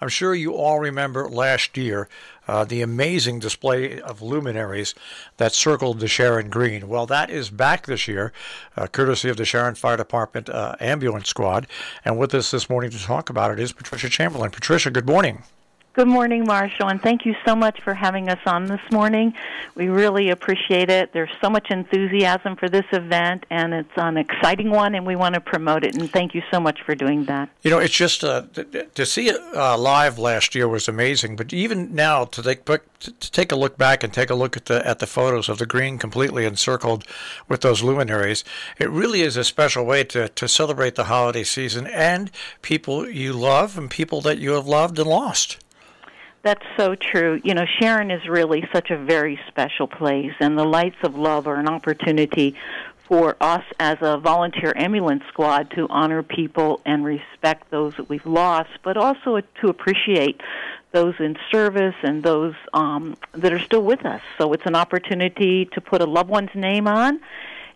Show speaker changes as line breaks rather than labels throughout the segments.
I'm sure you all remember last year the amazing display of luminaries that circled the Sharon Green. Well, that is back this year, courtesy of the Sharon Fire Department ambulance squad. And with us this morning to talk about it is Patricia Chamberlain. Patricia, good morning.
Good morning, Marshall, and thank you so much for having us on this morning. We really appreciate it. There's so much enthusiasm for this event, and it's an exciting one, and we want to promote it, and thank you so much for doing that.
You know, it's just to see it live last year was amazing, but even now to take a look back and take a look at the photos of the green completely encircled with those luminaries, it really is a special way to celebrate the holiday season and people you love and people that you have loved and lost.
That's so true. You know, Sharon is really such a very special place, and the Lights of Love are an opportunity for us as a volunteer ambulance squad to honor people and respect those that we've lost, but also to appreciate those in service and those that are still with us. So it's an opportunity to put a loved one's name on,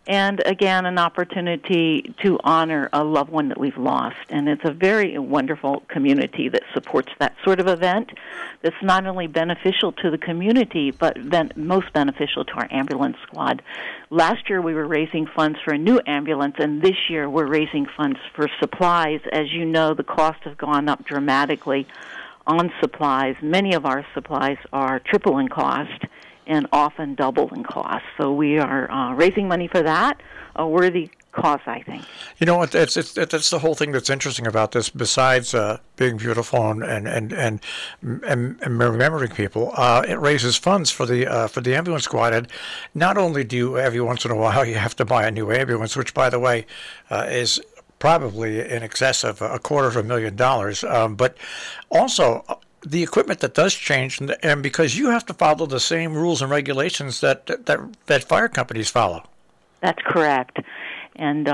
and again, an opportunity to honor a loved one that we've lost. And it's a very wonderful community that supports that sort of event that's not only beneficial to the community, but then most beneficial to our ambulance squad. Last year we were raising funds for a new ambulance, and this year we're raising funds for supplies. As you know, the costs have gone up dramatically on supplies. Many of our supplies are triple in cost and often double in cost. So we are raising money for that, a worthy cause, I think.
You know what? That's the whole thing that's interesting about this. Besides being beautiful and remembering people, it raises funds for the ambulance squad. And not only do you every once in a while you have to buy a new ambulance, which by the way is probably in excess of $250,000, but also the equipment that does change, and because you have to follow the same rules and regulations that fire companies follow.
That's correct. And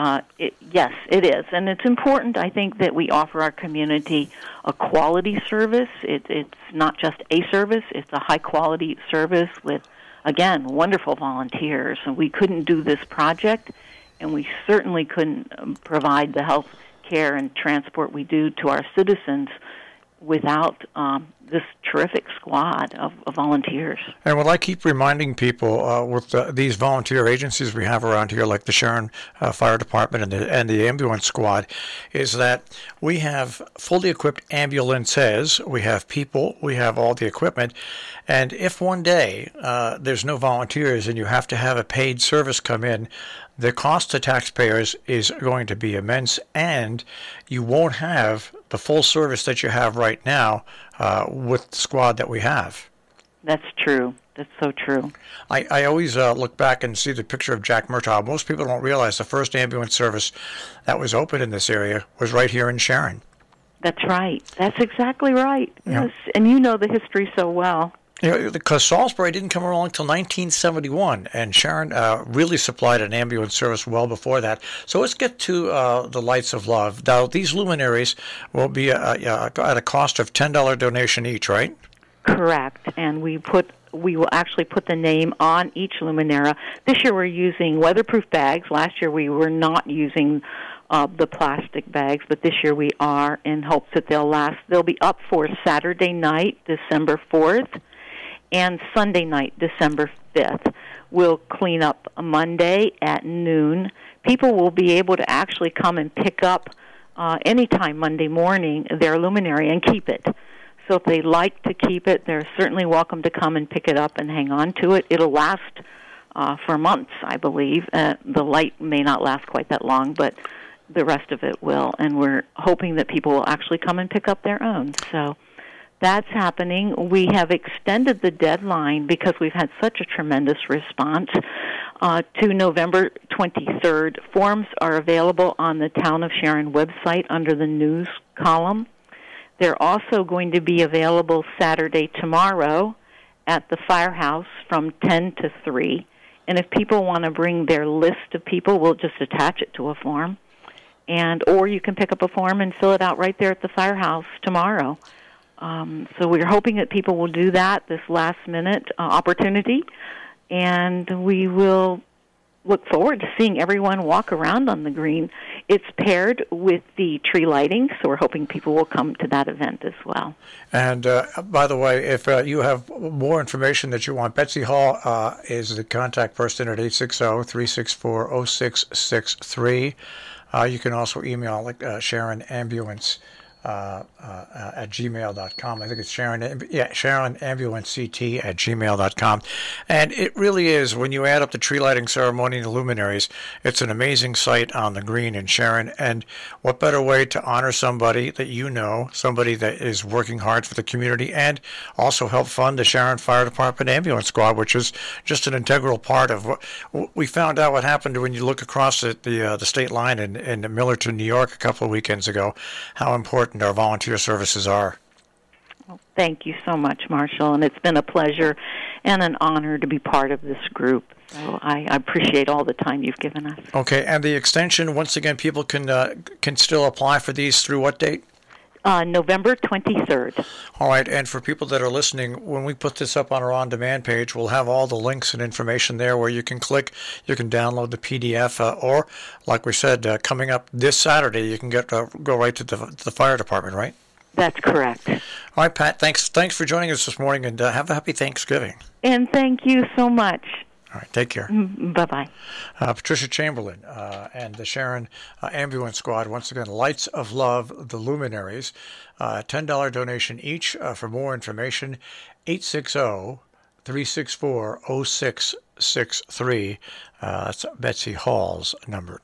yes, it is. And it's important, I think, that we offer our community a quality service. It's not just a service. It's a high-quality service with, again, wonderful volunteers. And we couldn't do this project, and we certainly couldn't provide the health care and transport we do to our citizens without this terrific squad of volunteers.
And what I keep reminding people with these volunteer agencies we have around here, like the Sharon Fire Department and the ambulance squad, is that we have fully equipped ambulances, we have people, we have all the equipment, and if one day there's no volunteers and you have to have a paid service come in, the cost to taxpayers is going to be immense, and you won't have the full service that you have right now with the squad that we have.
That's true. That's so true.
I always look back and see the picture of Jack Murtaugh. Most people don't realize the first ambulance service that was opened in this area was right here in Sharon.
That's right. That's exactly right.
Yeah.
Yes, and you know the history so well.
You know, because Salisbury didn't come along until 1971, and Sharon really supplied an ambulance service well before that. So let's get to the Lights of Love. Now, these luminaries will be at a cost of $10 donation each, right?
Correct, and we will actually put the name on each luminaria. This year we're using weatherproof bags. Last year we were not using the plastic bags, but this year we are, in hopes that they'll last. They'll be up for Saturday night, December 4th, and Sunday night, December 5th. We'll clean up Monday at noon. People will be able to actually come and pick up anytime Monday morning their luminary and keep it. So if they like to keep it, they're certainly welcome to come and pick it up and hang on to it. It'll last for months, I believe. The light may not last quite that long, but the rest of it will. And we're hoping that people will actually come and pick up their own. So that's happening. We have extended the deadline because we've had such a tremendous response to November 23rd. Forms are available on the Town of Sharon website under the news column. They're also going to be available Saturday tomorrow at the firehouse from 10 to 3. And if people want to bring their list of people, we'll just attach it to a form. Or you can pick up a form and fill it out right there at the firehouse tomorrow. So we're hoping that people will do that this last-minute opportunity, and we will look forward to seeing everyone walk around on the green. It's paired with the tree lighting, so we're hoping people will come to that event as well.
And by the way, if you have more information that you want, Betsy Hall is the contact person at 860-364-0663. You can also email Sharon Ambulance at gmail.com. I think it's SharonAmbulanceCT@gmail.com. And it really is, when you add up the tree lighting ceremony and the luminaries, it's an amazing sight on the green in Sharon. And what better way to honor somebody that you know, somebody that is working hard for the community, and also help fund the Sharon Fire Department Ambulance Squad, which is just an integral part of what we found out what happened when you look across the state line in Millerton, New York a couple of weekends ago, how important our volunteer services are.
Well, thank you so much, Marshall, and it's been a pleasure and an honor to be part of this group. So I appreciate all the time you've given us.
Okay, and the extension, once again, people can still apply for these through what date?
November 23rd.
All right, and for people that are listening, when we put this up on our on-demand page, we'll have all the links and information there where you can click, you can download the PDF, or, like we said, coming up this Saturday, you can go right to the fire department, right?
That's correct.
All right, Pat, thanks for joining us this morning, and have a happy Thanksgiving.
And thank you so much.
All right, take care.
Bye-bye.
Patricia Chamberlain and the Sharon Ambulance Squad, once again, Lights of Love, the Luminaries, $10 donation each. For more information, 860-364-0663. That's Betsy Hall's number.